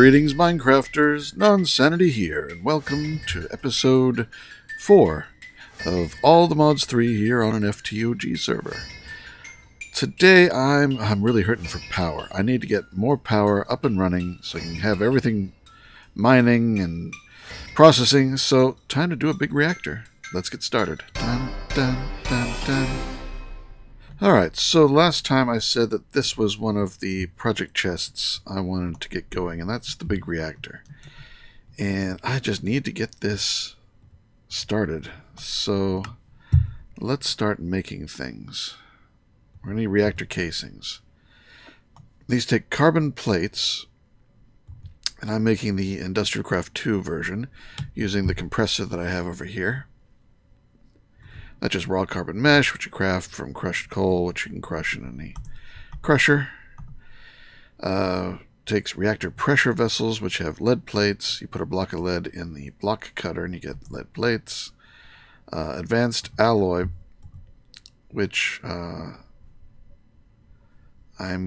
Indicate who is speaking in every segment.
Speaker 1: Greetings, Minecrafters. Nonsanity here, and welcome to episode 4 of All the Mods 3 here on an FTOG server. Today, I'm really hurting for power. I need to get more power up and running so I can have everything mining and processing. So, time to do a big reactor. Let's get started. Dun, dun, dun, dun. Alright, so last time I said that this was one of the project chests I wanted to get going, and that's the big reactor. And I just need to get this started. So let's start making things. We're going to need reactor casings. These take carbon plates, and I'm making the Industrial Craft 2 version using the compressor that I have over here. That's just raw carbon mesh, which you craft from crushed coal, which you can crush in any crusher. Takes reactor pressure vessels, which have lead plates. You put a block of lead in the block cutter, and you get lead plates. Advanced alloy, which I'm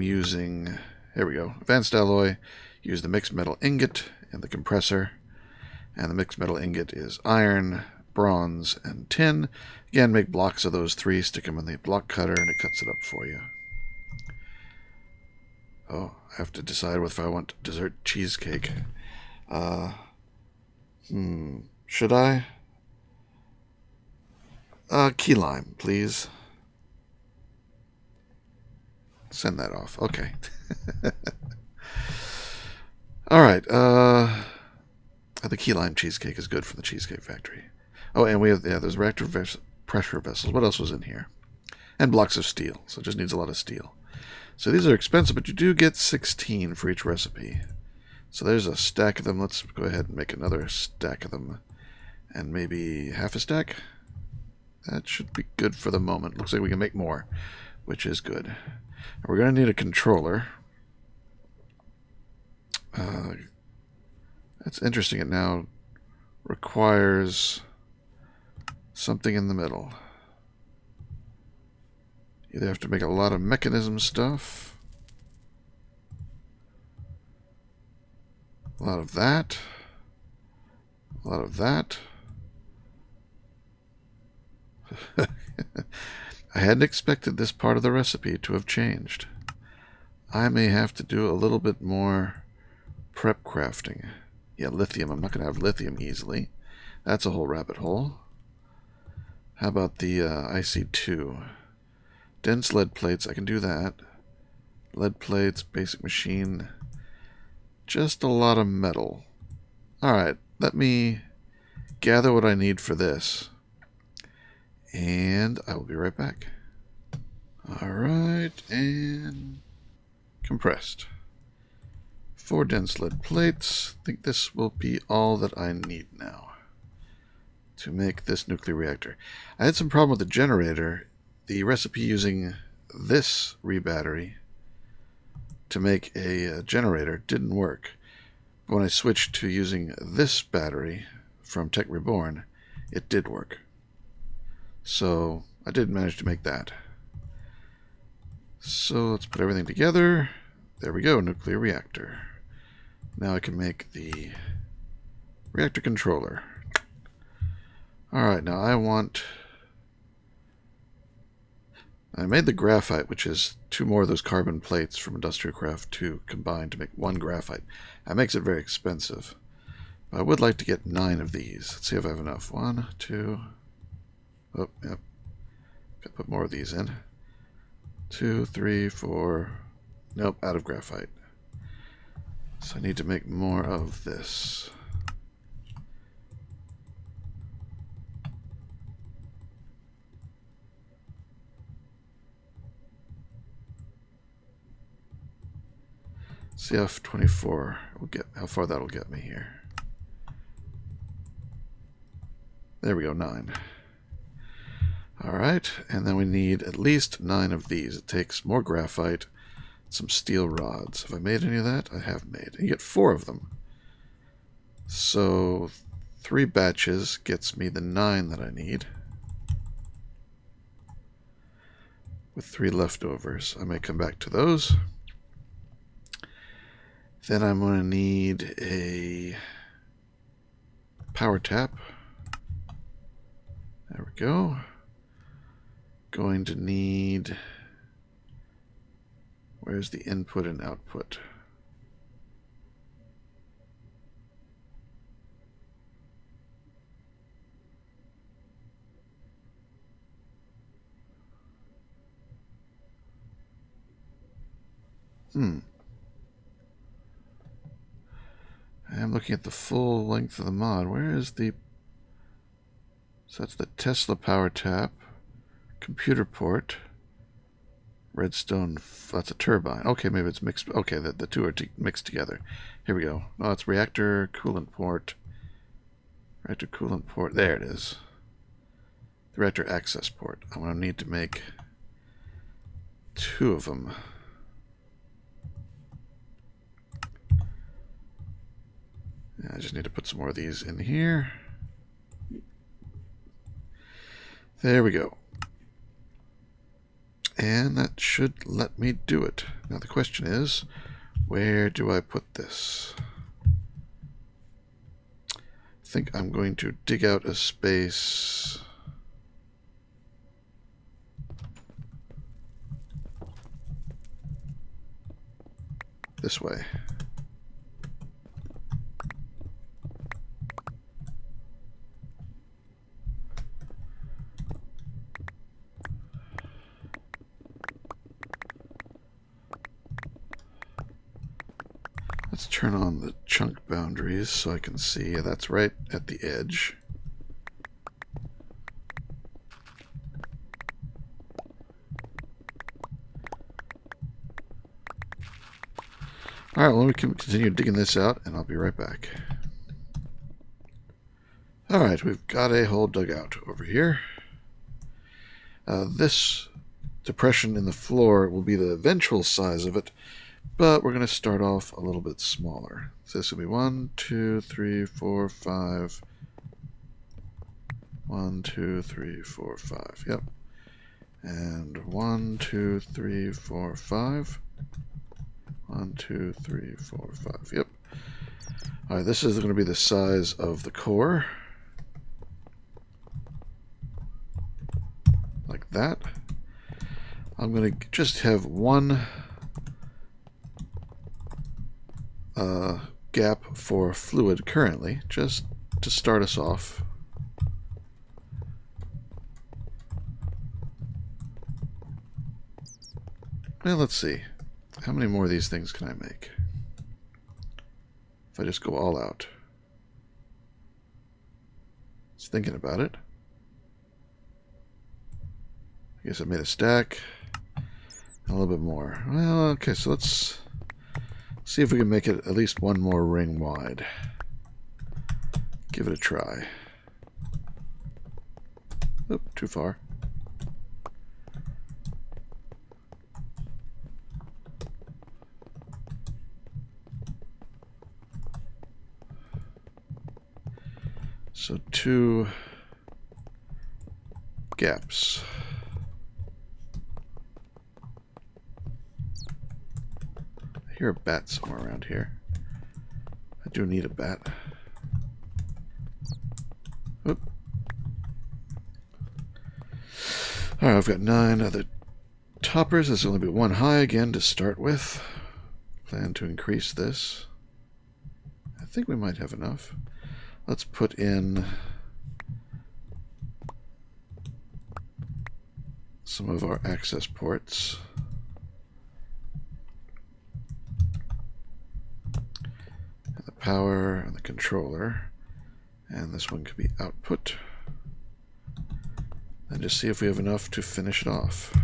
Speaker 1: using. Here we go. Advanced alloy. Use the mixed metal ingot in the compressor, and the mixed metal ingot is iron, bronze, and tin. Again, make blocks of those three, stick them in the block cutter, and it cuts it up for you. Oh, I have to decide if I want dessert cheesecake. Should I? Key lime, please. Send that off. Okay. Alright, the key lime cheesecake is good from the Cheesecake Factory. Oh, and we have, there's reactor pressure vessels. What else was in here? And blocks of steel. So it just needs a lot of steel. So these are expensive, but you do get 16 for each recipe. So there's a stack of them. Let's go ahead and make another stack of them. And maybe half a stack? That should be good for the moment. Looks like we can make more, which is good. And we're going to need a controller. That's interesting. It now requires something in the middle. Either have to make a lot of mechanism stuff, a lot of that, a lot of that. I hadn't expected this part of the recipe to have changed. I may have to do a little bit more prep crafting. Yeah, lithium. I'm not going to have lithium easily. That's a whole rabbit hole. How about the IC2? Dense lead plates, I can do that. Lead plates, basic machine. Just a lot of metal. Alright, let me gather what I need for this. And I will be right back. Alright, and compressed. 4 dense lead plates. I think this will be all that I need now to make this nuclear reactor. I had some problem with the generator. The recipe using this rebattery to make a generator didn't work. But when I switched to using this battery from Tech Reborn, it did work. So I did manage to make that. So let's put everything together. There we go, nuclear reactor. Now I can make the reactor controller. Alright, now I made the graphite, which is 2 more of those carbon plates from Industrial Craft 2 combined to make 1 graphite. That makes it very expensive. But I would like to get 9 of these. Let's see if I have enough. 1, 2. Oh, yep. Gotta put more of these in. 2, 3, 4. Nope, out of graphite. So I need to make more of this. CF24 will get how far that'll get me here. There we go, 9. Alright, and then we need at least 9 of these. It takes more graphite, some steel rods. Have I made any of that? I have made. You get 4 of them. So 3 batches gets me the 9 that I need. With 3 leftovers. I may come back to those. Then I'm going to need a power tap. There we go. Going to need... Where's the input and output? I'm looking at the full length of the mod. Where is the... So that's the Tesla power tap. Computer port. Redstone... That's a turbine. Okay, maybe it's mixed... Okay, the two are mixed together. Here we go. Oh, it's reactor coolant port. Reactor coolant port. There it is. The reactor access port. I'm going to need to make 2 of them. I just need to put some more of these in here. There we go. And that should let me do it. Now the question is, where do I put this? I think I'm going to dig out a space. This way. Let's turn on the chunk boundaries so I can see. That's right at the edge. Alright, well, we can continue digging this out, and I'll be right back. Alright, we've got a hole dug out over here. This depression in the floor will be the eventual size of it, but we're going to start off a little bit smaller. So this will be 1, 2, 3, 4, 5. 1, 2, 3, 4, 5. Yep. And 1, 2, 3, 4, 5. 1, 2, 3, 4, 5. Yep. Alright, this is going to be the size of the core. Like that. I'm going to just have one gap for fluid currently, just to start us off. Well, let's see. How many more of these things can I make? If I just go all out. Just thinking about it. I guess I made a stack. A little bit more. Well, okay, so let's see if we can make it at least one more ring wide. Give it a try. Oop, too far. So 2 gaps. I hear a bat somewhere around here. I do need a bat. Oop. Alright, I've got 9 other toppers. There's only be 1 high again to start with. Plan to increase this. I think we might have enough. Let's put in some of our access ports. And the power and the controller. And this one could be output. And just see if we have enough to finish it off.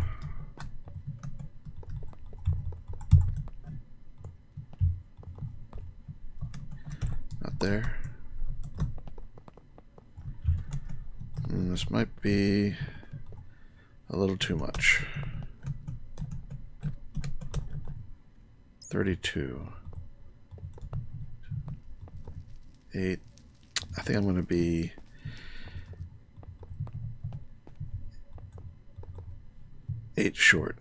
Speaker 1: Not there. This might be a little too much. 32. 8. I think I'm going to be 8 short.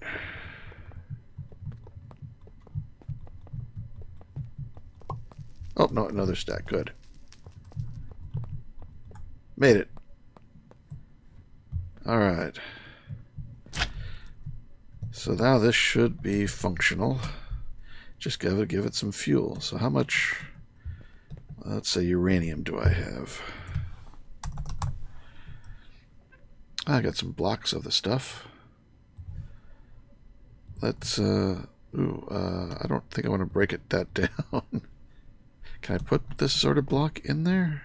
Speaker 1: Oh, no, another stack. Good. Made it. Alright. So now this should be functional. Just gotta give it some fuel. So how much, let's say, uranium do I have? I got some blocks of the stuff. Let's, I don't think I want to break it that down. Can I put this sort of block in there?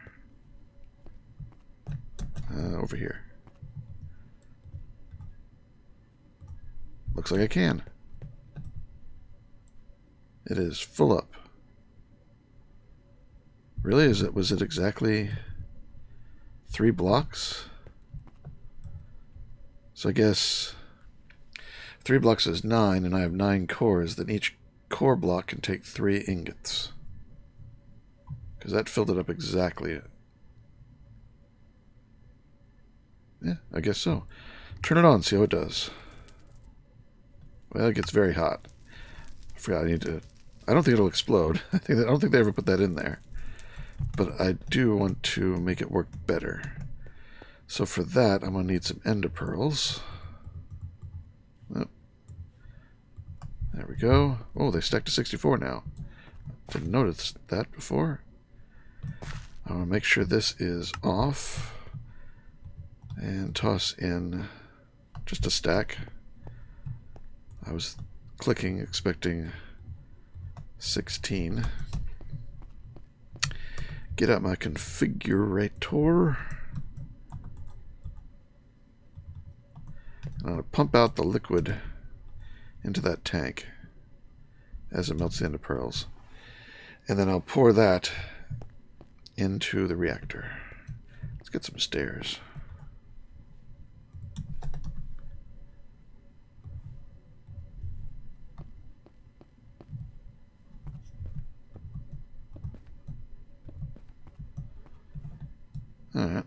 Speaker 1: Over here. Looks like I can. It is full up. Really? Was it exactly 3 blocks? So I guess 3 blocks is 9, and I have 9 cores. Then each core block can take 3 ingots. Because that filled it up exactly. Yeah, I guess so. Turn it on, see how it does. Well, it gets very hot. I forgot I need to... I don't think it'll explode. I don't think they ever put that in there. But I do want to make it work better. So for that, I'm going to need some ender pearls. Oh. There we go. Oh, they stacked to 64 now. Didn't notice that before. I want to make sure this is off. And toss in just a stack. I was clicking, expecting 16. Get out my configurator. I'm going to pump out the liquid into that tank as it melts the ender pearls. And then I'll pour that into the reactor. Let's get some stairs. Alright.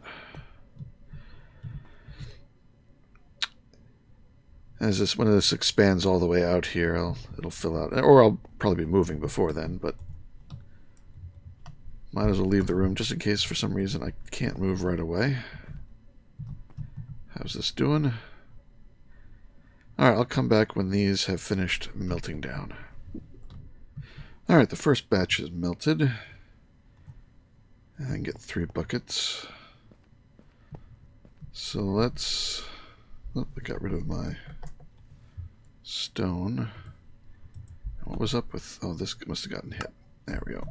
Speaker 1: As when this expands all the way out here, it'll fill out. Or I'll probably be moving before then, but might as well leave the room just in case for some reason I can't move right away. How's this doing? Alright, I'll come back when these have finished melting down. Alright, the first batch is melted. And get 3 buckets. So let's... Oh, I got rid of my stone. What was up with... Oh, this must have gotten hit. There we go.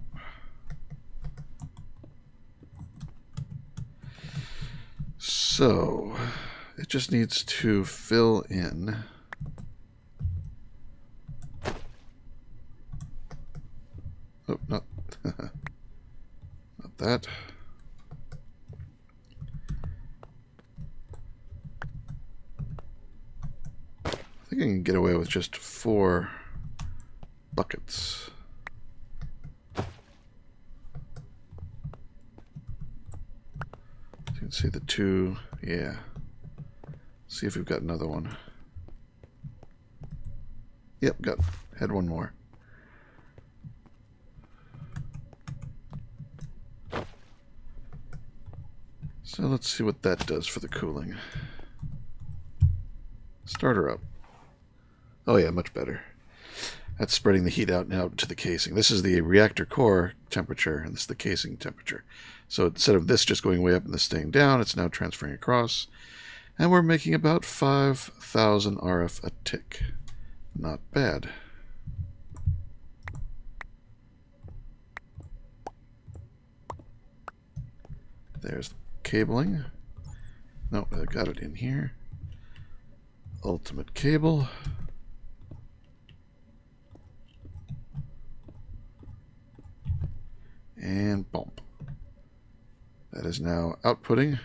Speaker 1: So, it just needs to fill in. Oh, not that. I think I can get away with just 4 buckets. You can see the 2, yeah. See if we've got another one. Yep, had 1 more. So let's see what that does for the cooling. Start her up. Oh yeah, much better. That's spreading the heat out now to the casing. This is the reactor core temperature, and this is the casing temperature. So instead of this just going way up and this staying down, it's now transferring across. And we're making about 5,000 RF a tick. Not bad. There's the cabling. No, I got it in here. Ultimate cable. And bump. That is now outputting.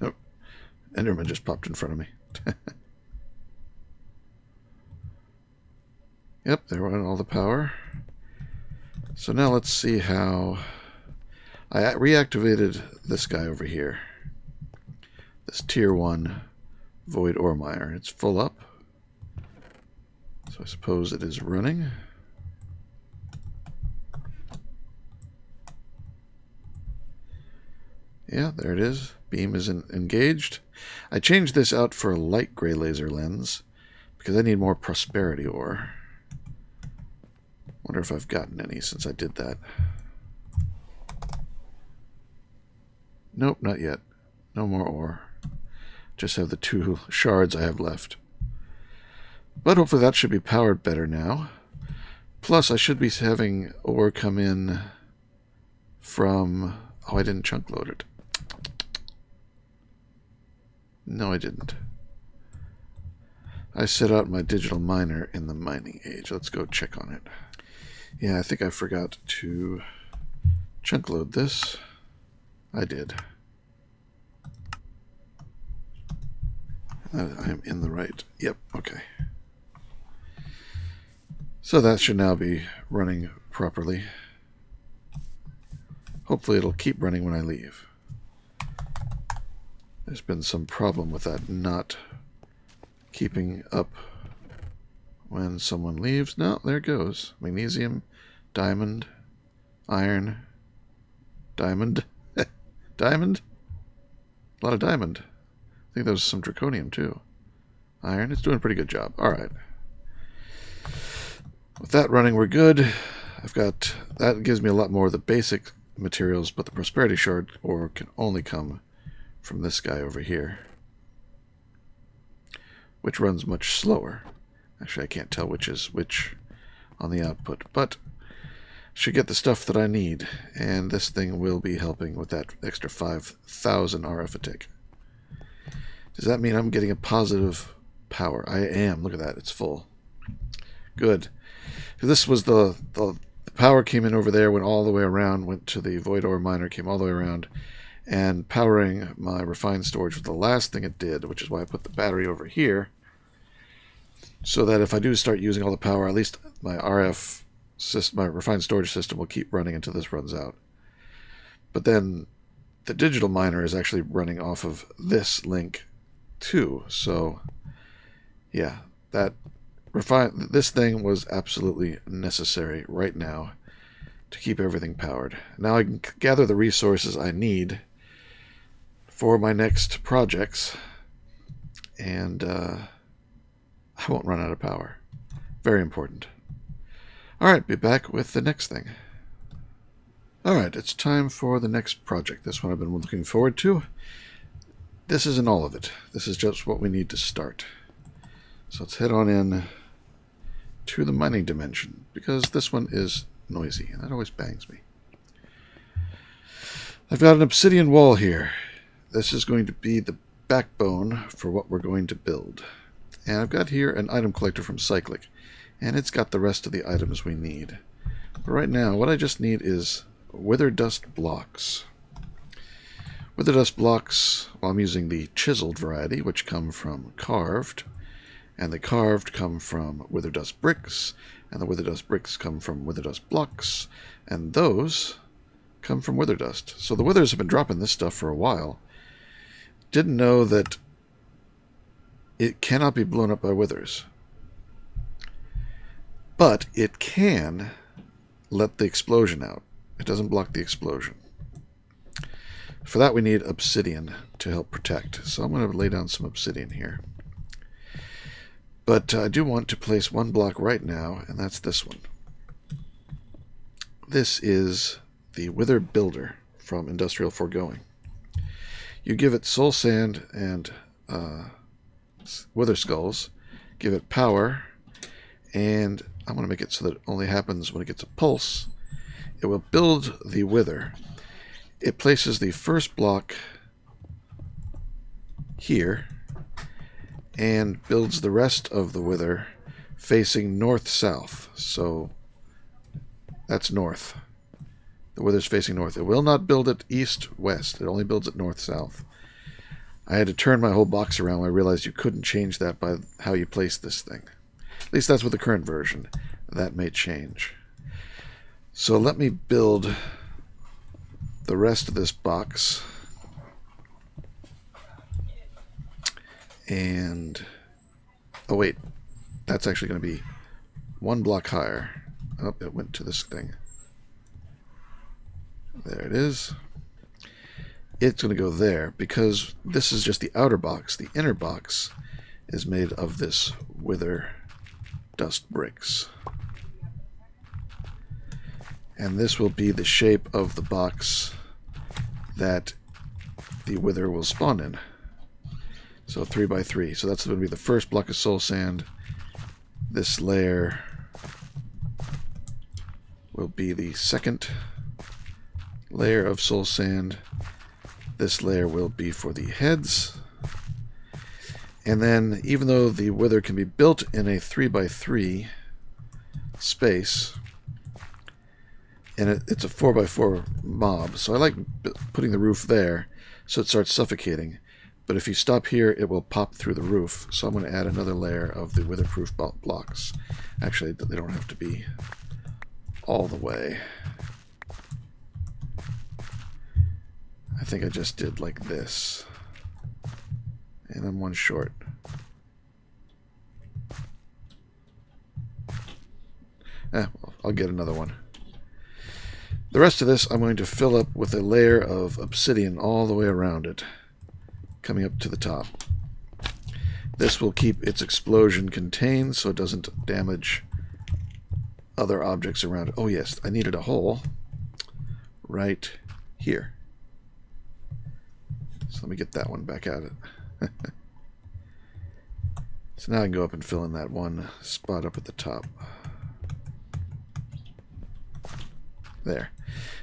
Speaker 1: Oh, Enderman just popped in front of me. Yep, there went all the power. So now let's see how... I reactivated this guy over here. This tier 1 void ore miner. It's full up. So I suppose it is running. Yeah, there it is. Beam is engaged. I changed this out for a light gray laser lens because I need more prosperity ore. Wonder if I've gotten any since I did that. Nope, not yet. No more ore. Just have the 2 shards I have left. But hopefully that should be powered better now. Plus, I should be having ore come in from... Oh, I didn't chunk load it. No, I didn't. I set out my digital miner in the mining age. Let's go check on it. Yeah, I think I forgot to chunk load this. I did. I'm in the right. Yep, okay. So that should now be running properly. Hopefully it'll keep running when I leave. There's been some problem with that not keeping up when someone leaves. No, there it goes. Magnesium, diamond, iron, diamond, diamond. A lot of diamond. I think there was some draconium too. Iron, it's doing a pretty good job. All right. With that running, we're good. I've got, that gives me a lot more of the basic materials, but the prosperity shard ore can only come from this guy over here, which runs much slower. Actually, I can't tell which is which on the output, but should get the stuff that I need, and this thing will be helping with that extra 5,000 RF a tick. Does that mean I'm getting a positive power? I am. Look at that. It's full. Good. This was the power came in over there, went all the way around, went to the void ore miner, came all the way around, and powering my refined storage was the last thing it did, which is why I put the battery over here, so that if I do start using all the power, at least my RF system, my refined storage system will keep running until this runs out. But then the digital miner is actually running off of this link too, so yeah, this thing was absolutely necessary right now to keep everything powered. Now I can gather the resources I need for my next projects, and I won't run out of power. Very important. Alright, be back with the next thing. Alright, it's time for the next project. This one I've been looking forward to. This isn't all of it. This is just what we need to start. So let's head on in to the mining dimension, because this one is noisy, and that always bangs me. I've got an obsidian wall here. This is going to be the backbone for what we're going to build. And I've got here an item collector from Cyclic, and it's got the rest of the items we need. But right now, what I just need is wither dust blocks. Wither dust blocks, well, I'm using the chiseled variety, which come from carved, and the carved come from wither dust bricks, and the wither dust bricks come from wither dust blocks, and those come from wither dust. So the withers have been dropping this stuff for a while. Didn't know that it cannot be blown up by withers, but it can let the explosion out. It doesn't block the explosion. For that we need obsidian to help protect, so I'm going to lay down some obsidian here. But I do want to place one block right now, and that's this one. This is the Wither Builder from Industrial Foregoing. You give it soul sand and wither skulls, give it power, and I'm going to make it so that it only happens when it gets a pulse. It will build the wither. It places the first block here and builds the rest of the wither facing north-south. So that's north. The wither's facing north. It will not build it east-west. It only builds it north-south. I had to turn my whole box around when I realized you couldn't change that by how you place this thing. At least that's with the current version. That may change. So let me build the rest of this box. And... oh, wait. That's actually going to be one block higher. Oh, it went to this thing. There it is. It's going to go there because this is just the outer box. The inner box is made of this wither dust bricks. And this will be the shape of the box that the wither will spawn in. So 3 by 3. So that's going to be the first block of soul sand. This layer will be the second layer of soul sand. This layer will be for the heads. And then, even though the wither can be built in a 3 by 3 space, and it's a 4 by 4 mob, so I like putting the roof there so it starts suffocating. But if you stop here, it will pop through the roof. So I'm going to add another layer of the witherproof blocks. Actually, they don't have to be all the way. I think I just did like this. And I'm one short. Well, I'll get another one. The rest of this I'm going to fill up with a layer of obsidian all the way around it, coming up to the top. This will keep its explosion contained so it doesn't damage other objects around it. Oh yes, I needed a hole right here. So let me get that one back at it. So now I can go up and fill in that one spot up at the top. There.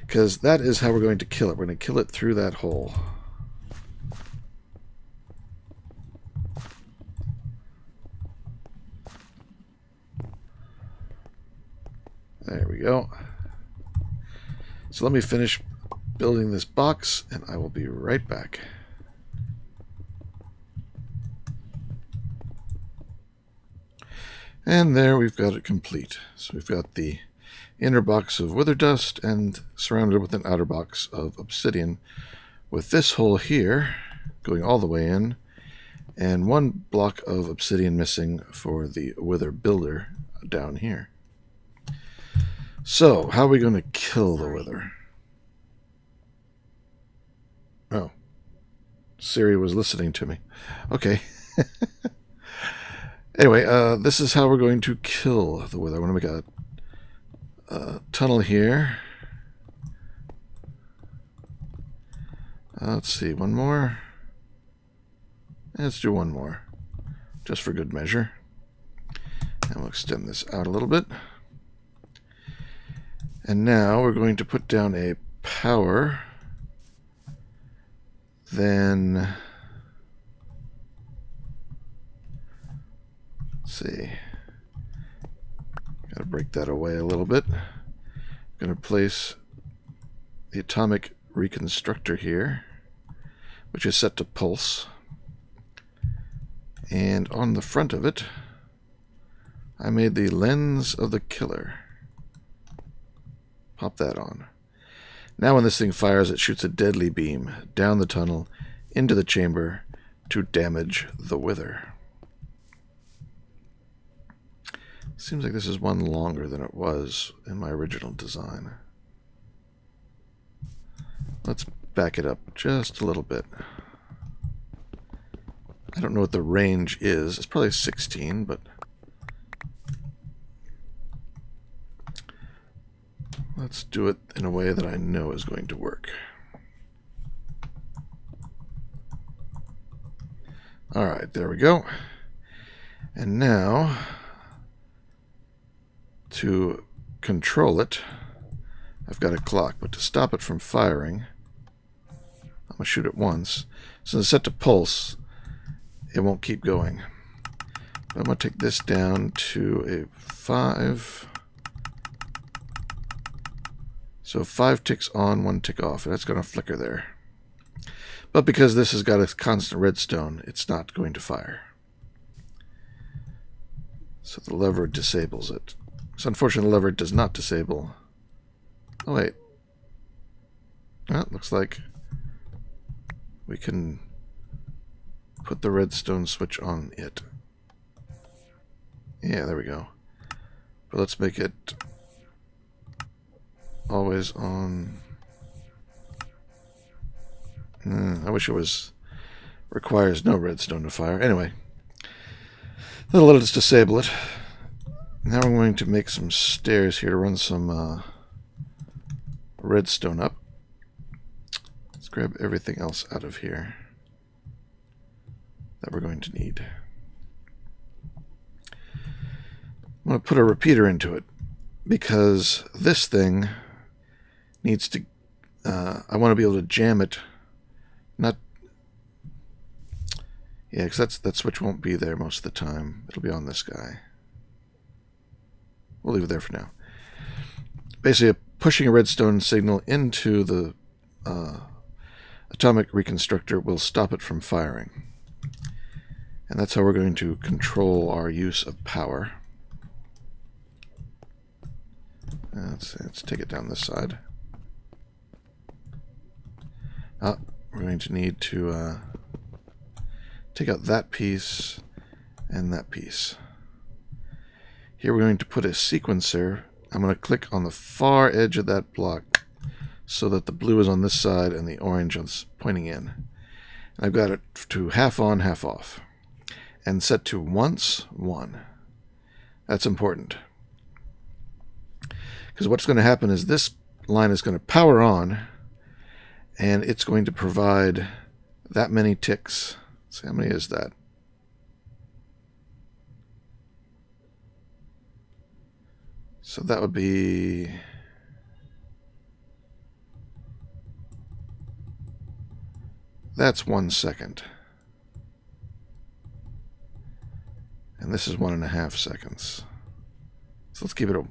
Speaker 1: Because that is how we're going to kill it. We're going to kill it through that hole. There we go. So let me finish building this box, and I will be right back. And there we've got it complete. So we've got the inner box of wither dust and surrounded with an outer box of obsidian, with this hole here going all the way in, and one block of obsidian missing for the wither builder down here. So, how are we going to kill the wither? Oh. Siri was listening to me. Okay. Anyway, this is how we're going to kill the wither. What do we got? Tunnel here. Let's see, one more. Let's do one more, just for good measure. And we'll extend this out a little bit. And now we're going to put down a power. Then, let's see. Got to break that away a little bit. Going to place the atomic reconstructor here, which is set to pulse. And on the front of it, I made the lens of the killer. Pop that on. Now when this thing fires, it shoots a deadly beam down the tunnel into the chamber to damage the wither. Seems like this is one longer than it was in my original design. Let's back it up just a little bit. I don't know what the range is. It's probably 16, but let's do it in a way that I know is going to work. Alright, there we go. And now, to control it, I've got a clock, but to stop it from firing, I'm going to shoot it once. So it's set to pulse, it won't keep going. But I'm going to take this down to a 5. So 5 ticks on, 1 tick off, and that's going to flicker there. But because this has got a constant redstone, it's not going to fire. So the lever disables it. So unfortunately the lever does not disable. Oh wait. Well, it looks like we can put the redstone switch on it. Yeah, there we go. But let's make it always on. I wish it was requires no redstone to fire. Anyway, that'll let us disable it. Now I'm going to make some stairs here to run some redstone up. Let's grab everything else out of here that we're going to need. I'm going to put a repeater into it because this thing needs to, I want to be able to jam it. Not, yeah, because that switch won't be there most of the time. It'll be on this guy. We'll leave it there for now. Basically, pushing a redstone signal into the atomic reconstructor will stop it from firing. And that's how we're going to control our use of power. Let's take it down this side. We're going to need to take out that piece and that piece. Here we're going to put a sequencer. I'm going to click on the far edge of that block so that the blue is on this side and the orange is pointing in. And I've got it to half on, half off. And set to once, 1. That's important. Because what's going to happen is this line is going to power on, and it's going to provide that many ticks. Let's see, how many is that? So that would be... That's 1 second. And this is 1.5 seconds. So let's keep it at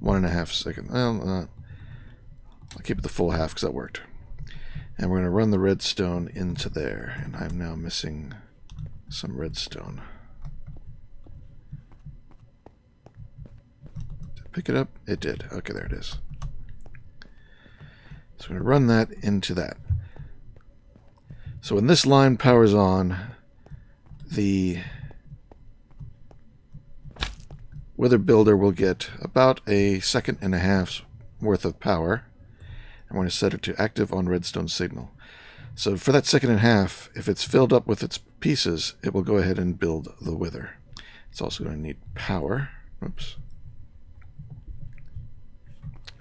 Speaker 1: 1.5 seconds. Well, I'll keep it the full half because that worked. And we're going to run the redstone into there. And I'm now missing some redstone. Did it pick it up? It did. Okay, there it is. So we're going to run that into that. So when this line powers on, the Wither Builder will get about 1.5 seconds worth of power. I'm going to set it to active on redstone signal. So for that 1.5 seconds, if it's filled up with its pieces, it will go ahead and build the Wither. It's also going to need power. Oops.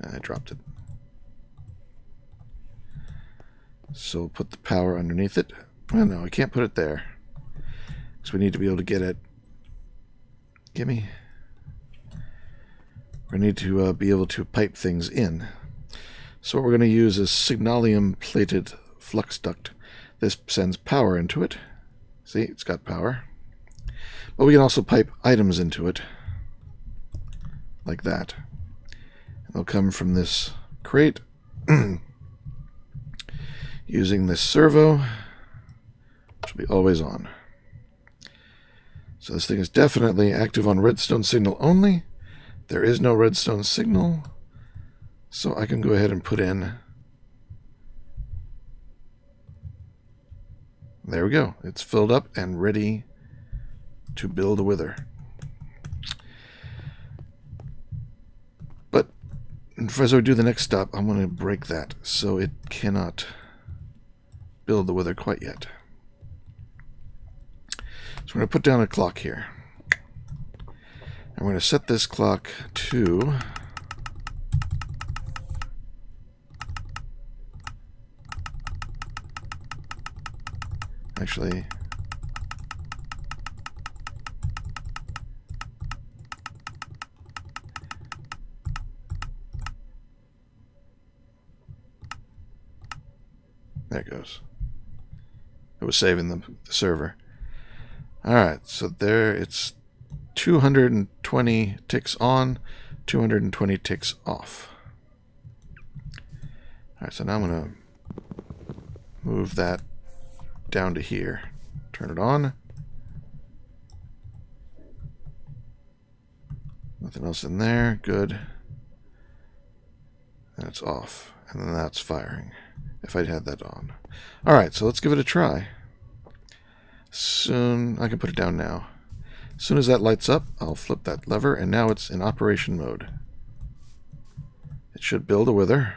Speaker 1: I dropped it. So we'll put the power underneath it. Well, no, I can't put it there. Because we need to be able to get it. Gimme. We need to be able to pipe things in. So what we're going to use is signalium plated flux duct. This sends power into it. See, it's got power. But we can also pipe items into it. Like that. And they'll come from this crate. Using this servo, which will be always on. So this thing is definitely active on redstone signal only. There is no redstone signal, so I can go ahead and put in. There we go. It's filled up and ready to build a Wither. But as I do the next stop, I'm going to break that so it cannot build the Wither quite yet. So we're going to put down a clock here. I'm going to set this clock to actually there it goes. It was saving the server. Alright, so there it's 220 ticks on, 220 ticks off. Alright, so now I'm going to move that down to here. Turn it on. Nothing else in there. Good. And it's off. And then that's firing. If I had that on. Alright, so let's give it a try. Soon, I can put it down now. As soon as that lights up, I'll flip that lever, and now it's in operation mode. It should build a wither,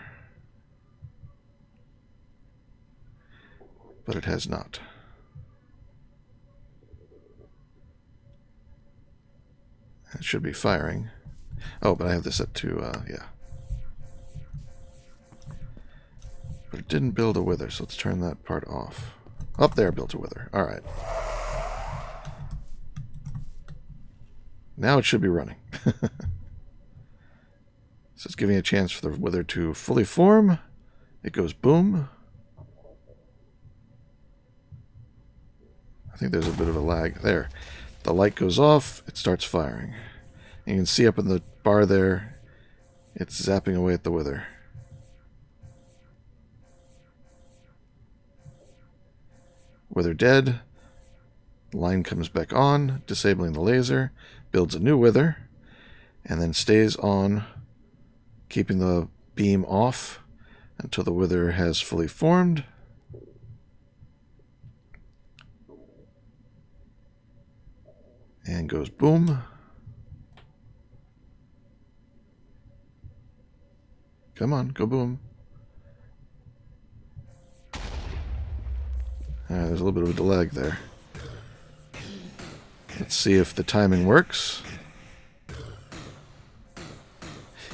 Speaker 1: but it has not. It should be firing. Oh, but I have this set to, yeah. But it didn't build a wither, so let's turn that part off. Up there, built a wither. Alright. Now it should be running. So it's giving a chance for the wither to fully form. It goes boom. I think there's a bit of a lag. There. The light goes off. It starts firing. And you can see up in the bar there, it's zapping away at the wither. Wither dead. Line comes back on, disabling the laser, builds a new wither, and then stays on, keeping the beam off until the wither has fully formed. And goes boom. Come on, go boom. There's a little bit of a delay there. Let's see if the timing works.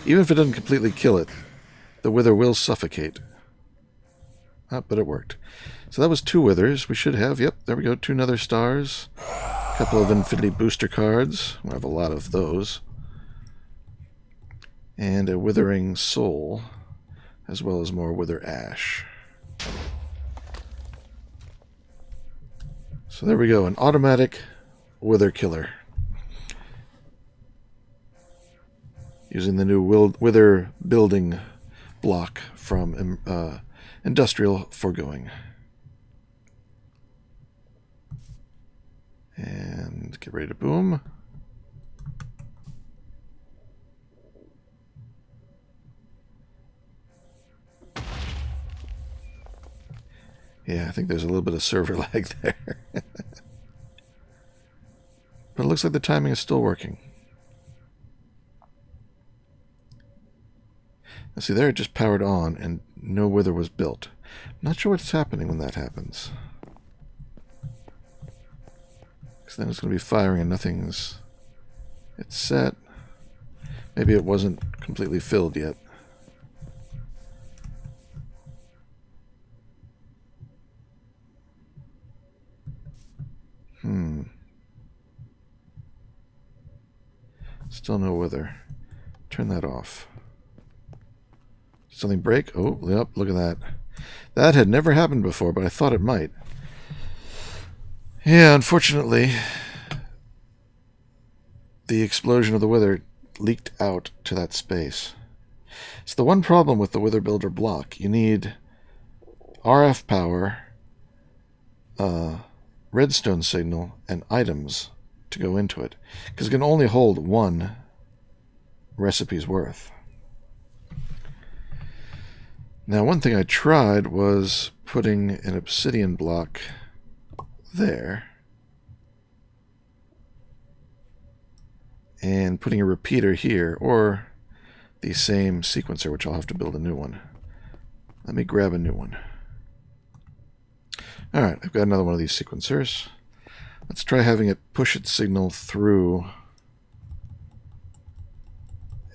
Speaker 1: Even if it doesn't completely kill it, the wither will suffocate. But it worked. So that was 2 withers. We should have, yep, there we go, 2 nether stars. A couple of infinity booster cards. We have a lot of those. And a withering soul, as well as more wither ash. So there we go, an automatic wither killer. Using the new wither building block from Industrial Foregoing. And get ready to boom. Yeah, I think there's a little bit of server lag there. But it looks like the timing is still working. Now see there, it just powered on and no wither was built. Not sure what's happening when that happens. Because then it's going to be firing and nothing's... It's set. Maybe it wasn't completely filled yet. Still no wither. Turn that off. Something break? Oh, yep, look at that. That had never happened before, but I thought it might. Yeah, unfortunately, the explosion of the wither leaked out to that space. So the one problem with the wither builder block, you need RF power, redstone signal, and items to go into it, because it can only hold 1 recipe's worth. Now, one thing I tried was putting an obsidian block there and putting a repeater here, or the same sequencer, which I'll have to build a new one. Let me grab a new one. Alright, I've got another one of these sequencers. Let's try having it push its signal through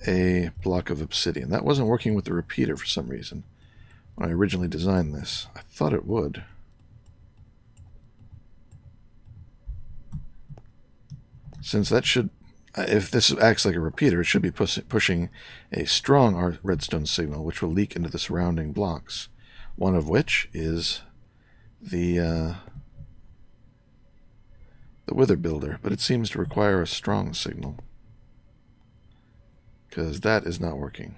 Speaker 1: a block of obsidian. That wasn't working with the repeater for some reason when I originally designed this. I thought it would. Since that should, if this acts like a repeater, it should be pushing a strong redstone signal, which will leak into the surrounding blocks. One of which is the wither builder, but it seems to require a strong signal, because that is not working.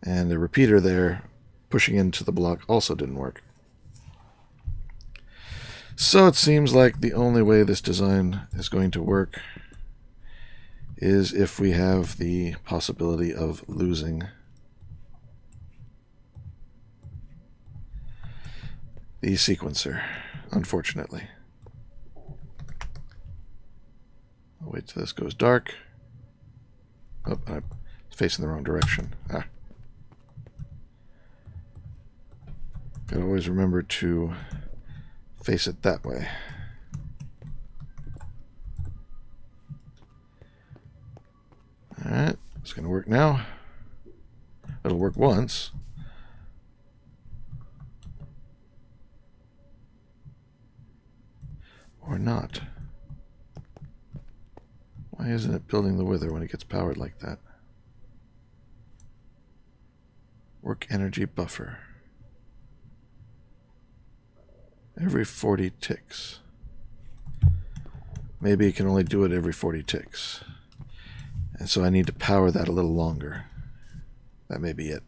Speaker 1: And the repeater there pushing into the block also didn't work. So it seems like the only way this design is going to work is if we have the possibility of losing the sequencer, unfortunately. I'll wait till this goes dark. Oh, I'm facing the wrong direction. Ah. Gotta always remember to face it that way. Alright, it's gonna work now. It'll work once. Or not. Why isn't it building the wither when it gets powered like that? Work energy buffer. Every 40 ticks. Maybe it can only do it every 40 ticks. And so I need to power that a little longer. That may be it.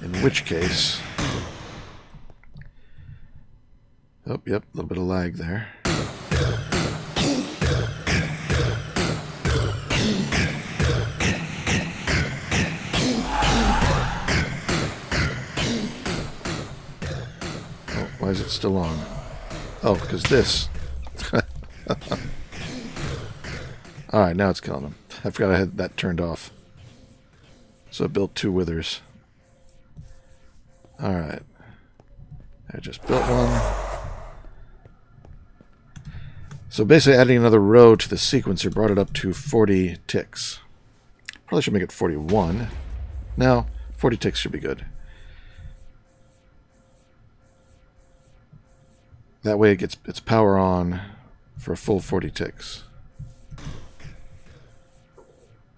Speaker 1: In which case... Oh, yep, a little bit of lag there. Oh, why is it still on? Oh, because this. Alright, now it's killing him. I forgot I had that turned off. So I built 2 withers. Alright. I just built one. So basically adding another row to the sequencer brought it up to 40 ticks. Probably should make it 41. No, 40 ticks should be good. That way it gets its power on for a full 40 ticks.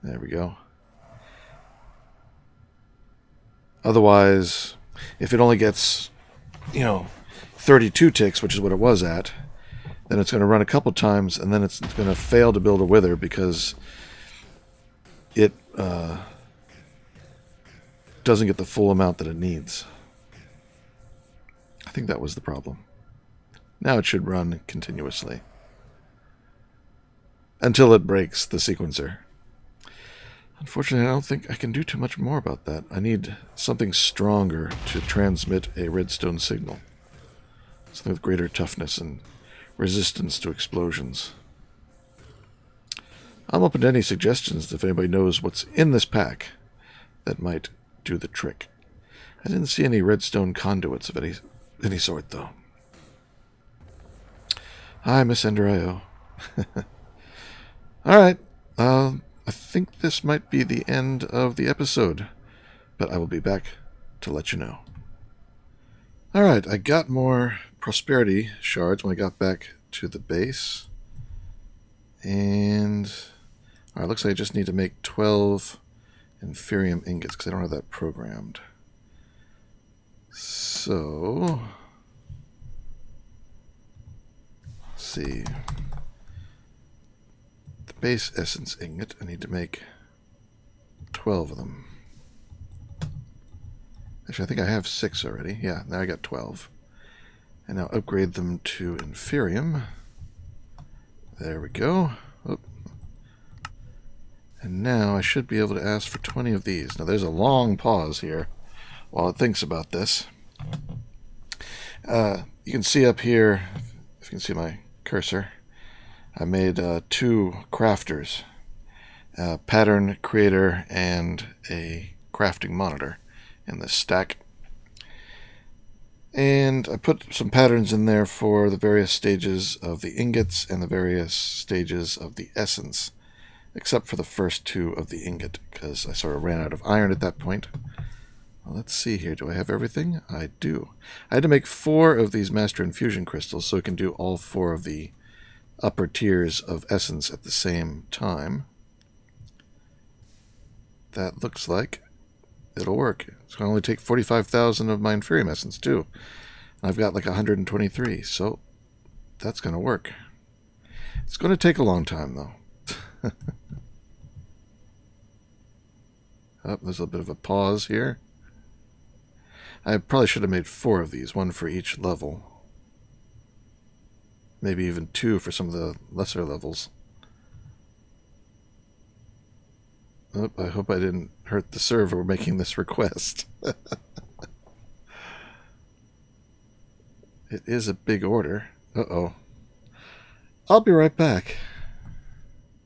Speaker 1: There we go. Otherwise, if it only gets, 32 ticks, which is what it was at, then it's going to run a couple times, and then it's going to fail to build a wither because it doesn't get the full amount that it needs. I think that was the problem. Now it should run continuously until it breaks the sequencer. Unfortunately, I don't think I can do too much more about that. I need something stronger to transmit a redstone signal. Something with greater toughness and resistance to explosions. I'm open to any suggestions if anybody knows what's in this pack that might do the trick. I didn't see any redstone conduits of any sort, though. Hi, Miss Ender.io. Alright, I think this might be the end of the episode, but I will be back to let you know. Alright, I got more prosperity shards when I got back to the base. And alright, looks like I just need to make 12 inferium ingots because I don't have that programmed. So, let's see. The base essence ingot, I need to make 12 of them. Actually, I think I have 6 already. Yeah, now I got 12. And now upgrade them to inferium. There we go. Oop. And now I should be able to ask for 20 of these. Now there's a long pause here while it thinks about this. You can see up here, if you can see my cursor, I made 2 crafters. A pattern creator and a crafting monitor in this stack. And I put some patterns in there for the various stages of the ingots and the various stages of the essence, except for the first 2 of the ingot, because I sort of ran out of iron at that point. Well, let's see here. Do I have everything? I do. I had to make 4 of these Master Infusion crystals so it can do all 4 of the upper tiers of essence at the same time. That looks like it'll work. It's going to only take 45,000 of my inferium essence, too. I've got like 123, so that's going to work. It's going to take a long time, though. Oh, there's a bit of a pause here. I probably should have made 4 of these, 1 for each level. Maybe even 2 for some of the lesser levels. Oh, I hope I didn't hurt the server making this request. It is a big order. Uh-oh. I'll be right back.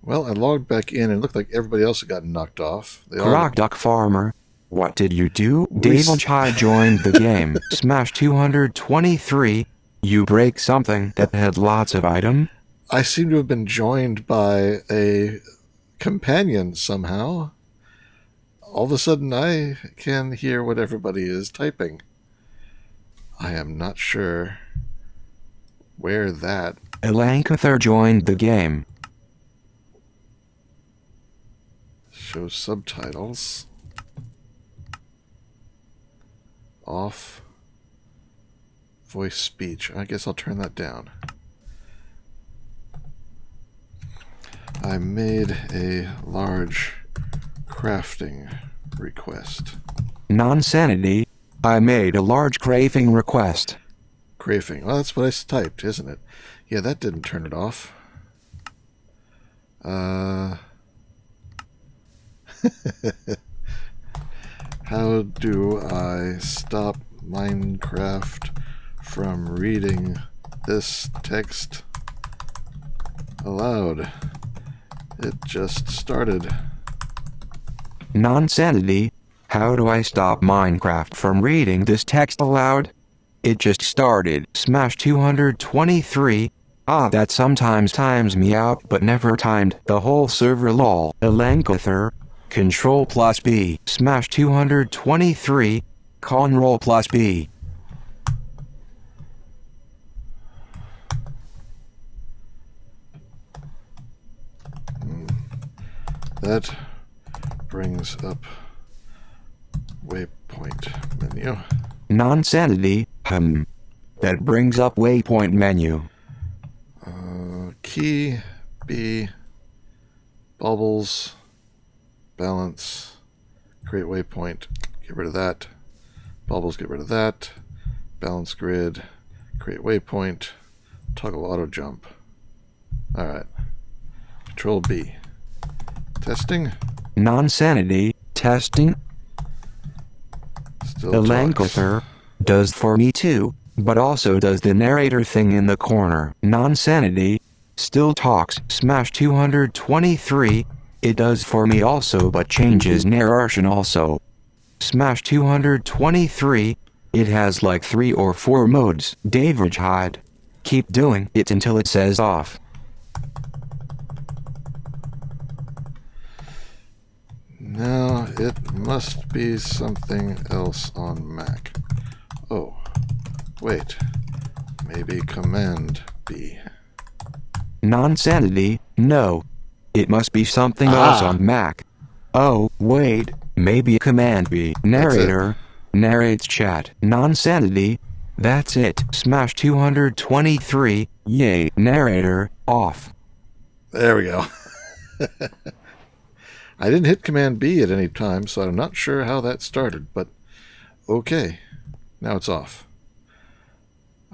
Speaker 1: Well, I logged back in and it looked like everybody else had gotten knocked off.
Speaker 2: Croc Duck Farmer. What did you do? David Chai joined the game. Smash 223. You break something that had lots of item?
Speaker 1: I seem to have been joined by a companion somehow. All of a sudden I can hear what everybody is typing. I am not sure where that...
Speaker 2: Elankather joined the game.
Speaker 1: Show subtitles. Off. Voice speech. I guess I'll turn that down. I made a large crafting request.
Speaker 2: Nonsanity. I made a large crafting request.
Speaker 1: Crafting. Well, that's what I typed, isn't it? Yeah, that didn't turn it off. How do I stop Minecraft from reading this text aloud? It just started.
Speaker 2: Nonsanity. How do I stop Minecraft from reading this text aloud? It just started. Smash 223. Ah, that sometimes times me out but never timed the whole server lol. Elankather. Control plus B. Smash 223. Control plus B.
Speaker 1: That brings up waypoint menu.
Speaker 2: Nonsanity. That brings up waypoint menu.
Speaker 1: Key, B, bubbles, balance, create waypoint, get rid of that. Bubbles, get rid of that. Balance grid, create waypoint, toggle auto jump. Alright. Control B. Testing.
Speaker 2: Nonsanity. Testing.
Speaker 1: Still
Speaker 2: Elankather does for me too, but also does the narrator thing in the corner. Nonsanity still talks. Smash 223. It does for me also but changes narration also. Smash 223. It has like 3 or 4 modes. David hide. Keep doing it until it says off.
Speaker 1: Now it must be something else on Mac. Oh, wait. Maybe Command B.
Speaker 2: Nonsanity. No. It must be something else on Mac. Oh, wait. Maybe Command B. Narrator. Narrates chat. Nonsanity. That's it. Smash 223. Yay. Narrator. Off.
Speaker 1: There we go. I didn't hit Command B at any time, so I'm not sure how that started, but okay. Now it's off.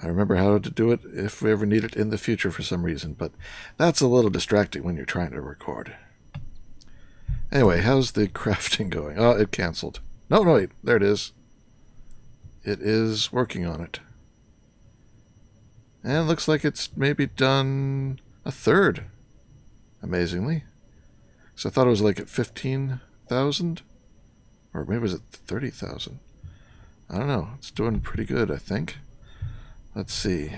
Speaker 1: I remember how to do it if we ever need it in the future for some reason, but that's a little distracting when you're trying to record. Anyway, how's the crafting going? Oh, it canceled. No, wait, there it is. It is working on it. And it looks like it's maybe done a third, amazingly. So I thought it was like at 15,000? Or maybe was it 30,000? I don't know. It's doing pretty good, I think. Let's see.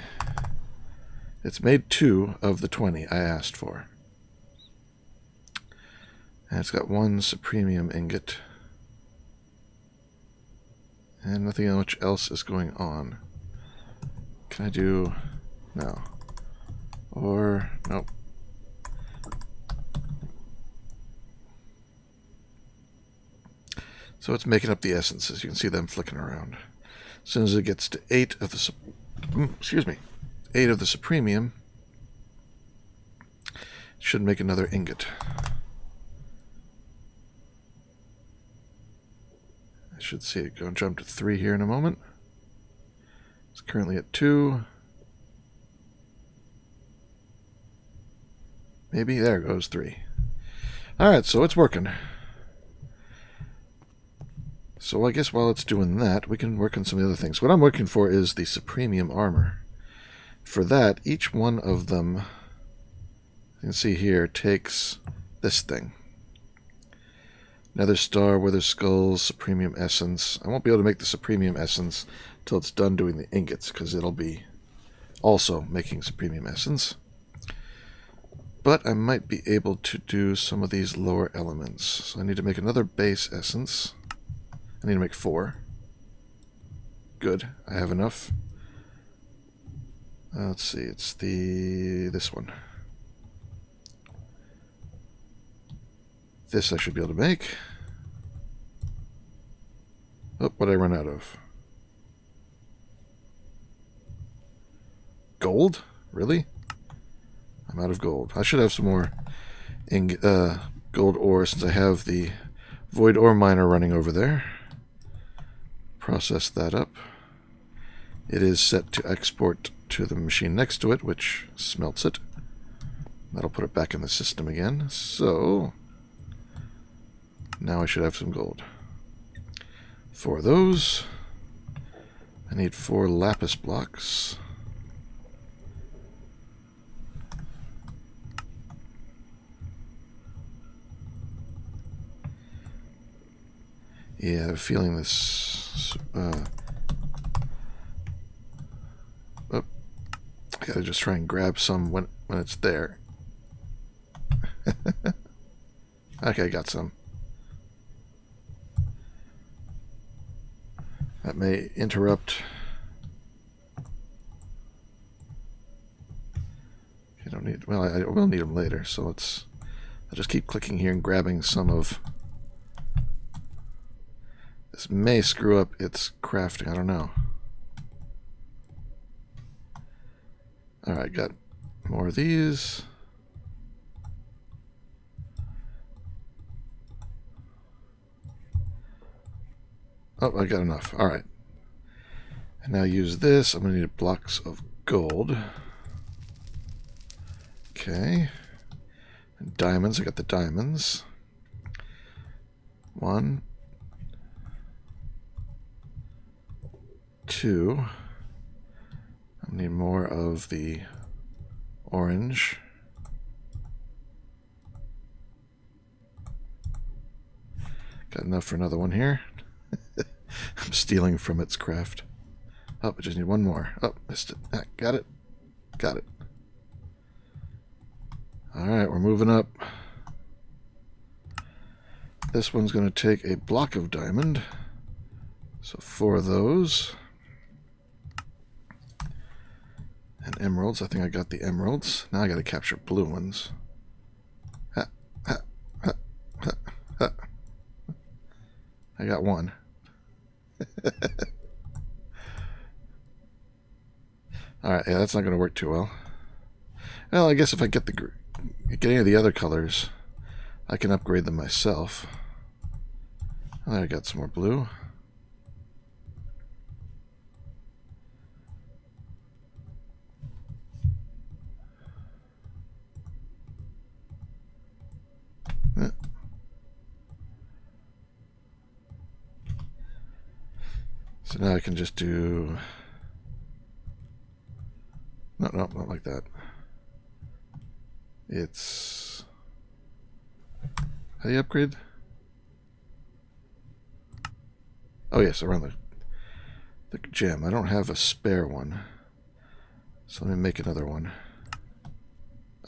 Speaker 1: It's made 2 of the 20 I asked for. And it's got 1 supremium ingot. And nothing much else is going on. Can I do... No. Or... Nope. So it's making up the essences. You can see them flicking around. As soon as it gets to 8 of the... 8 of the supremium, it should make another ingot. I should see it go and jump to 3 here in a moment. It's currently at 2. Maybe there goes 3. Alright, so it's working. So I guess while it's doing that, we can work on some of the other things. What I'm looking for is the Supremium armor. For that, each one of them, you can see here, takes this thing. Nether Star, Wither Skulls, Supremium Essence. I won't be able to make the Supremium Essence until it's done doing the ingots, because it'll be also making Supremium Essence. But I might be able to do some of these lower elements. So I need to make another base essence. I need to make 4. Good, I have enough. Let's see, it's this one. This I should be able to make. Oh, what did I run out of? Gold? Really? I'm out of gold. I should have some more gold ore since I have the void ore miner running over there. Process that up. It is set to export to the machine next to it, which smelts it. That'll put it back in the system again. So now I should have some gold. For those, I need 4 lapis blocks. Yeah, I have a feeling this... I gotta just try and grab some when it's there. Okay, got some. That may interrupt. I don't need... Well, I will need them later, so I'll just keep clicking here and grabbing some of... This may screw up its crafting, I don't know. Alright, got more of these. Oh, I got enough. Alright. And now use this. I'm going to need blocks of gold. Okay. And diamonds. I got the diamonds. 1, 2. I need more of the orange. Got enough for another one here. I'm stealing from its craft. Oh, I just need one more. Oh, missed it. Ah, got it. Got it. Alright, we're moving up. This one's going to take a block of diamond. So 4 of those. And emeralds. I think I got the emeralds. Now I got to capture blue ones. Ha, ha, ha, ha, ha. I got one. Alright, yeah, that's not going to work too well. Well, I guess if I get any of the other colors, I can upgrade them myself. Oh, I got some more blue. So now I can just do... No, not like that. It's... How do you upgrade? Oh yes, around the gem. I don't have a spare one. So let me make another one.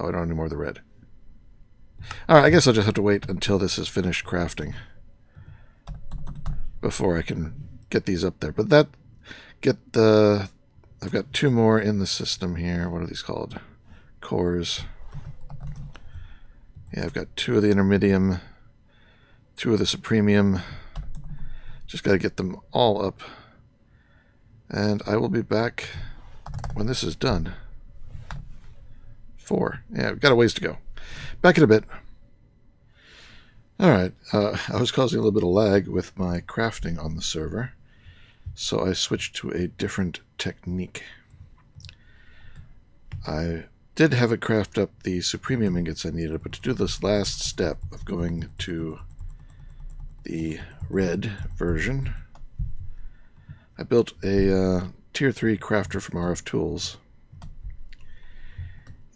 Speaker 1: Oh, I don't have any more of the red. Alright, I guess I'll just have to wait until this is finished crafting before I can get these up there. But I've got 2 more in the system here. What are these called? Cores. Yeah, I've got 2 of the intermedium, 2 of the supremium. Just got to get them all up. And I will be back when this is done. 4. Yeah, we've got a ways to go. Back in a bit. Alright, I was causing a little bit of lag with my crafting on the server, so I switched to a different technique. I did have it craft up the supremium ingots I needed, but to do this last step of going to the red version. I built a tier 3 crafter from RF Tools.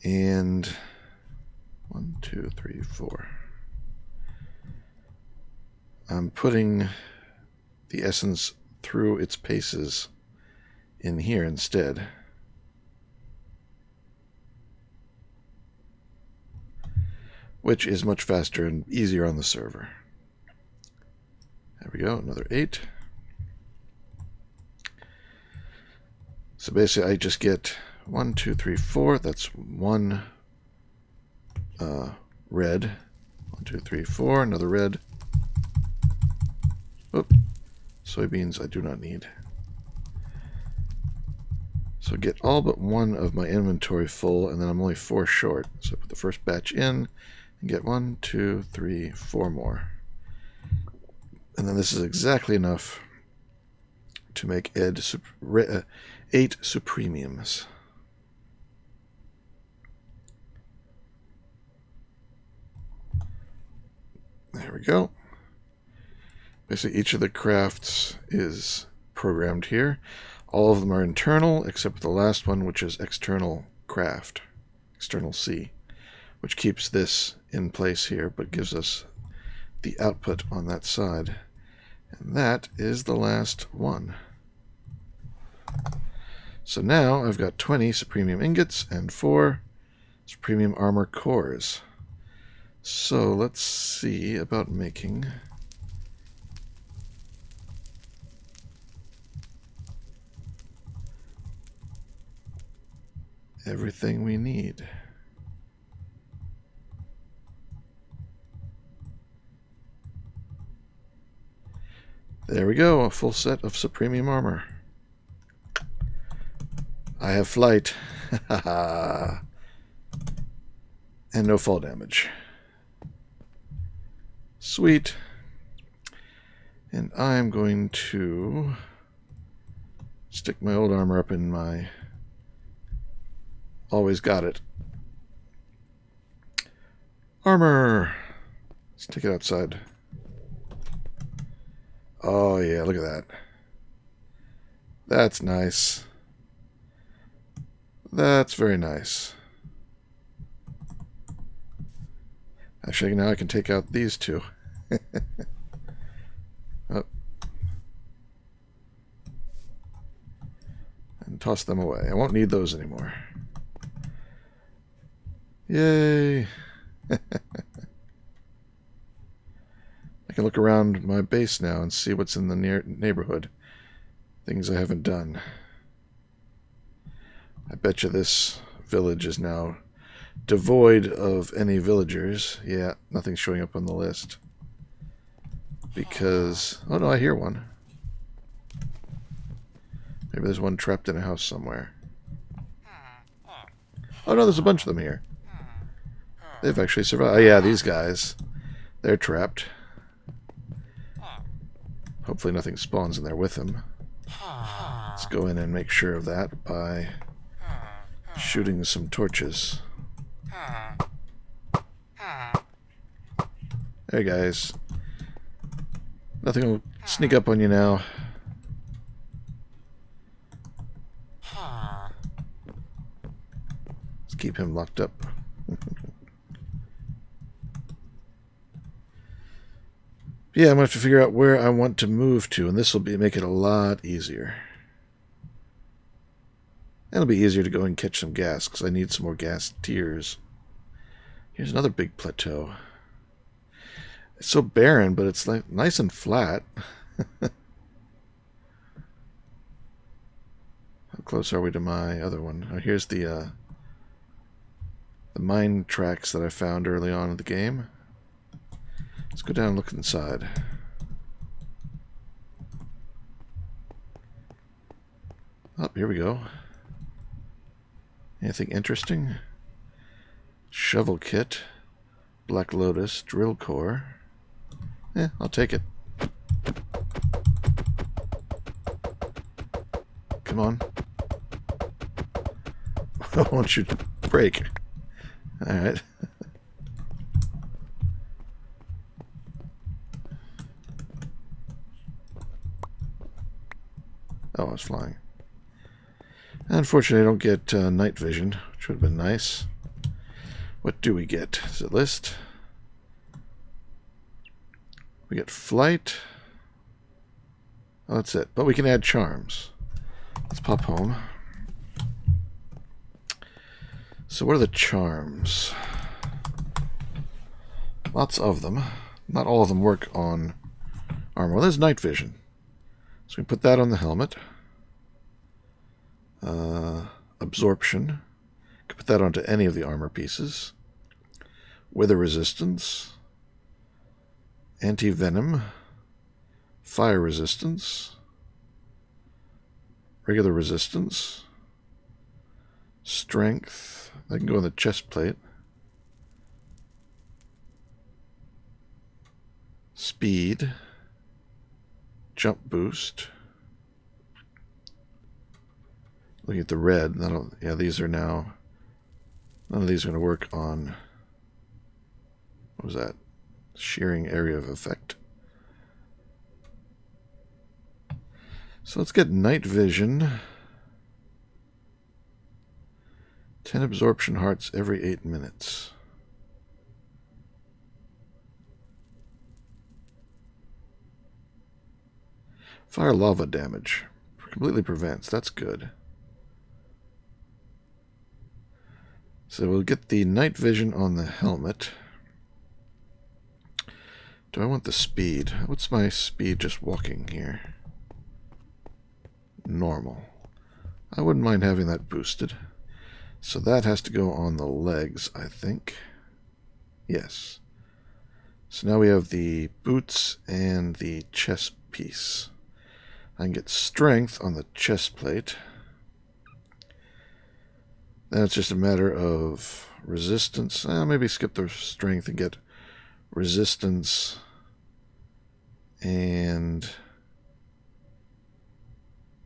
Speaker 1: And 1, 2, 3, 4. I'm putting the essence through its paces in here instead. Which is much faster and easier on the server. There we go, another 8. So basically I just get 1, 2, 3, 4. That's 1 red. 1, 2, 3, 4. Another red. Oop. Soybeans I do not need. So get all but 1 of my inventory full, and then I'm only 4 short. So I put the first batch in and get 1, 2, 3, 4 more. And then this is exactly enough to make 8 supremiums. There we go. Basically, each of the crafts is programmed here. All of them are internal, except the last one, which is external craft, external C, which keeps this in place here, but gives us the output on that side. And that is the last one. So now I've got 20 supremium ingots and 4 supremium armor cores. So let's see about making everything we need. There we go, a full set of supremium armor. I have flight. And no fall damage. Sweet. And I'm going to stick my old armor up in my always got it armor. Let's take it outside. Oh yeah, look at that. That's nice. That's very nice. Actually, now I can take out these two. Oh. And toss them away. I won't need those anymore. Yay! I can look around my base now and see what's in the neighborhood. Things I haven't done. I bet you this village is now devoid of any villagers. Yeah, nothing's showing up on the list. Because... oh no, I hear one. Maybe there's one trapped in a house somewhere. Oh no, there's a bunch of them here. They've actually survived. Oh yeah, these guys. They're trapped. Hopefully nothing spawns in there with them. Let's go in and make sure of that by shooting some torches. Hey guys. Nothing will sneak up on you now. Let's keep him locked up. Yeah, I'm going to have to figure out where I want to move to, and this will make it a lot easier. It'll be easier to go and catch some gas, because I need some more gas tiers. Here's another big plateau. It's so barren, but it's like nice and flat. How close are we to my other one? Oh, here's the mine tracks that I found early on in the game. Let's go down and look inside. Oh, here we go. Anything interesting? Shovel kit, Black Lotus, drill core. Yeah, I'll take it. Come on. Won't you break? Alright. I was flying. Unfortunately, I don't get night vision, which would have been nice. What do we get? Is it list? We get flight. Oh, that's it. But we can add charms. Let's pop home. So what are the charms? Lots of them. Not all of them work on armor. Well, there's night vision. So we put that on the helmet. Absorption. Could put that onto any of the armor pieces. Weather resistance. Anti-venom. Fire resistance. Regular resistance. Strength. That can go on the chest plate. Speed. Jump boost. Looking at the red, yeah, these are now... None of these are going to work on... What was that? Shearing area of effect. So let's get night vision. 10 absorption hearts every 8 minutes. Fire lava damage. Completely prevents. That's good. So we'll get the night vision on the helmet. Do I want the speed? What's my speed just walking here? Normal. I wouldn't mind having that boosted. So that has to go on the legs, I think. Yes. So now we have the boots and the chest piece. I can get strength on the chest plate. Then it's just a matter of resistance. Maybe skip the strength and get resistance and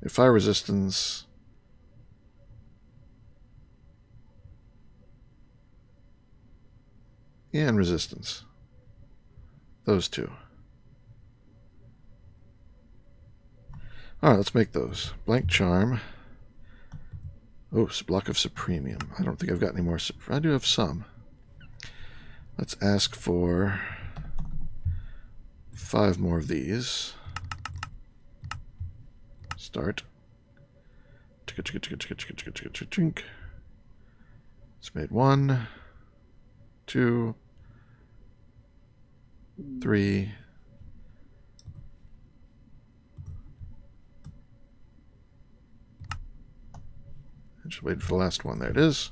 Speaker 1: fire resistance. And resistance. Those two. Alright, let's make those. Blank charm. Oops, block of supremium. I don't think I've got any more. I do have some. Let's ask for 5 more of these. Start. It's made 1, 2, 3. Just wait for the last one. There it is.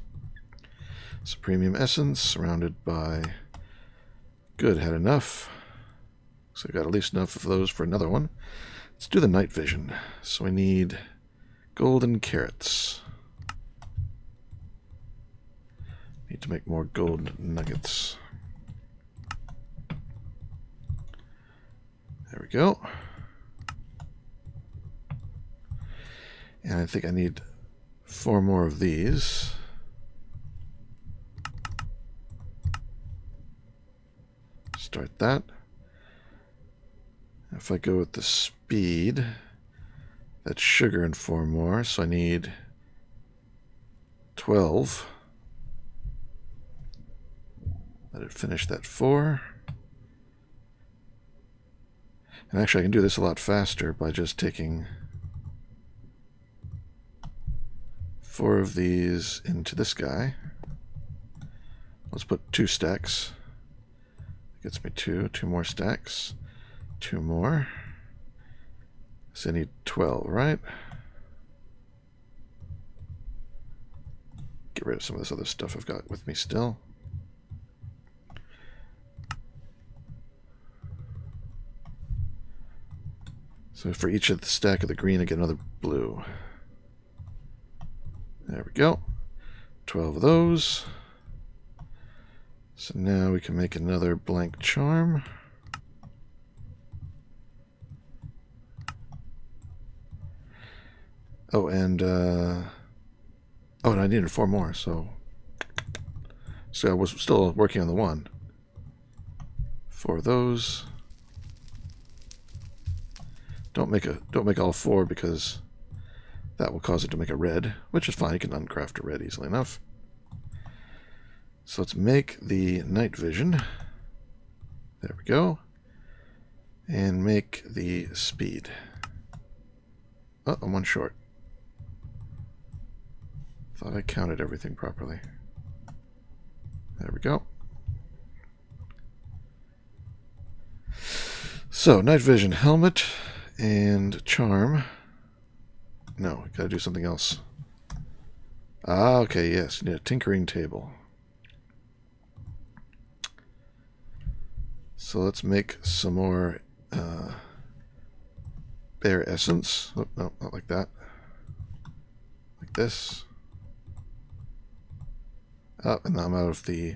Speaker 1: Supremium essence surrounded by... Good, had enough. So I got at least enough of those for another one. Let's do the night vision. So we need golden carrots. Need to make more gold nuggets. There we go. And I think I need 4 more of these. Start that. If I go with the speed, that's sugar and 4 more, so I need 12. Let it finish that 4. And actually I can do this a lot faster by just taking 4 of these into this guy. Let's put 2 stacks. Gets me 2 more stacks. 2 more. So I need 12, right? Get rid of some of this other stuff I've got with me still. So for each of the stack of the green, I get another blue. There we go. 12 of those. So now we can make another blank charm. Oh, and I needed 4 more, so I was still working on the 1. 4 of those. Don't make all 4 because That will cause it to make a red, which is fine. You can uncraft a red easily enough. So let's make the night vision. There we go. And make the speed. Oh, I'm one short. Thought I counted everything properly. There we go. So, night vision, helmet, and charm. No, gotta do something else. Ah, okay, yes, you need a tinkering table. So let's make some more bare essence. Oh, no, not like that. Like this. Oh, and now I'm out of the...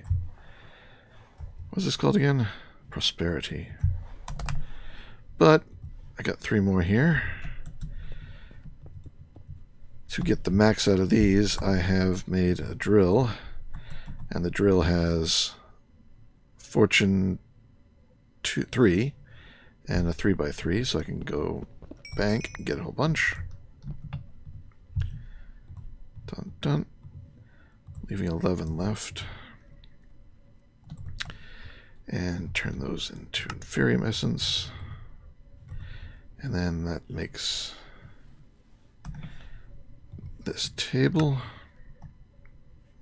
Speaker 1: What's this called again? Prosperity. But I got 3 more here. To get the max out of these, I have made a drill. And the drill has fortune 3 and a 3x3, so I can go bank and get a whole bunch. Dun dun. Leaving 11 left. And turn those into inferium essence. And then that makes this table.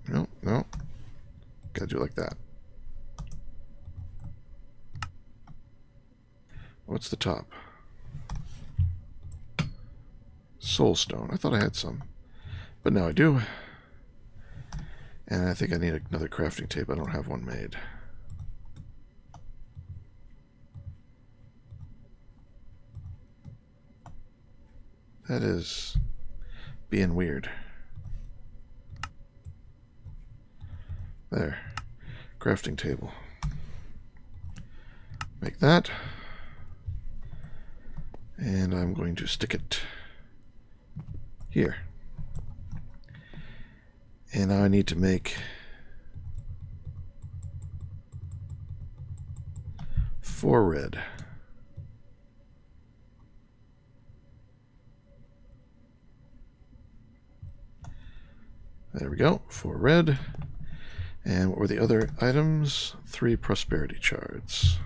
Speaker 1: No, no. Gotta do it like that. What's the top? Soulstone. I thought I had some. But now I do. And I think I need another crafting table. I don't have one made. That is being weird. There. Crafting table. Make that. And I'm going to stick it here. And now I need to make 4 red. There we go, 4 red. And what were the other items? 3 prosperity shards.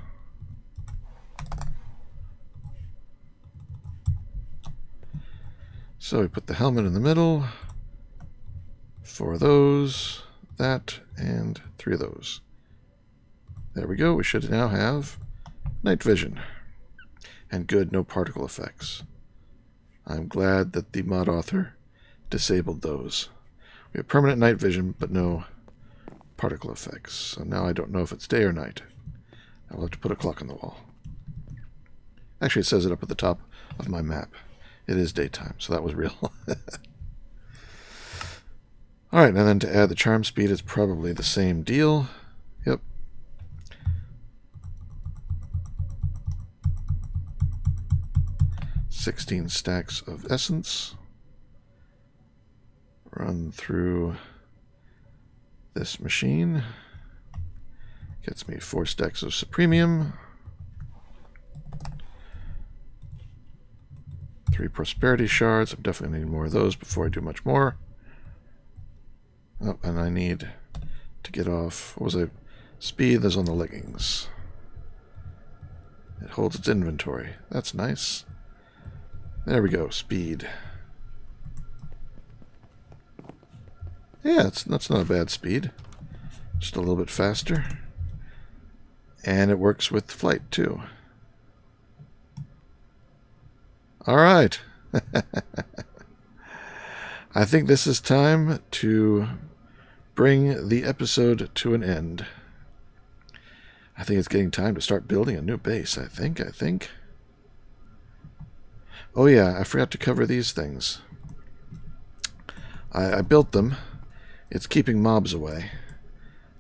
Speaker 1: So we put the helmet in the middle. 4 of those, that, and 3 of those. There we go. We should now have night vision. And good, no particle effects. I'm glad that the mod author disabled those. We have permanent night vision, but no particle effects. So now I don't know if it's day or night. I'll have to put a clock on the wall. Actually, it says it up at the top of my map. It is daytime, so that was real. Alright, and then to add the charm speed, it's probably the same deal. Yep. $16 stacks of essence. Run through this machine. Gets me 4 stacks of supremium. 3 prosperity shards. I'm definitely need more of those before I do much more. Oh, and I need to get off, what was it? Speed that's on the leggings. It holds its inventory. That's nice. There we go, speed. Yeah, that's not a bad speed. Just a little bit faster. And it works with flight, too. Alright. I think this is time to bring the episode to an end. I think it's getting time to start building a new base, I think. Oh yeah, I forgot to cover these things. I built them. It's keeping mobs away.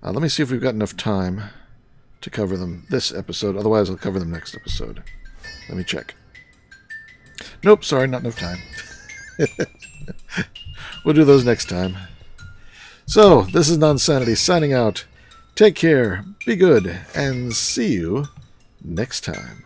Speaker 1: Let me see if we've got enough time to cover them this episode. Otherwise, I'll cover them next episode. Let me check. Nope, sorry, not enough time. We'll do those next time. So, this is Nonsanity signing out. Take care, be good, and see you next time.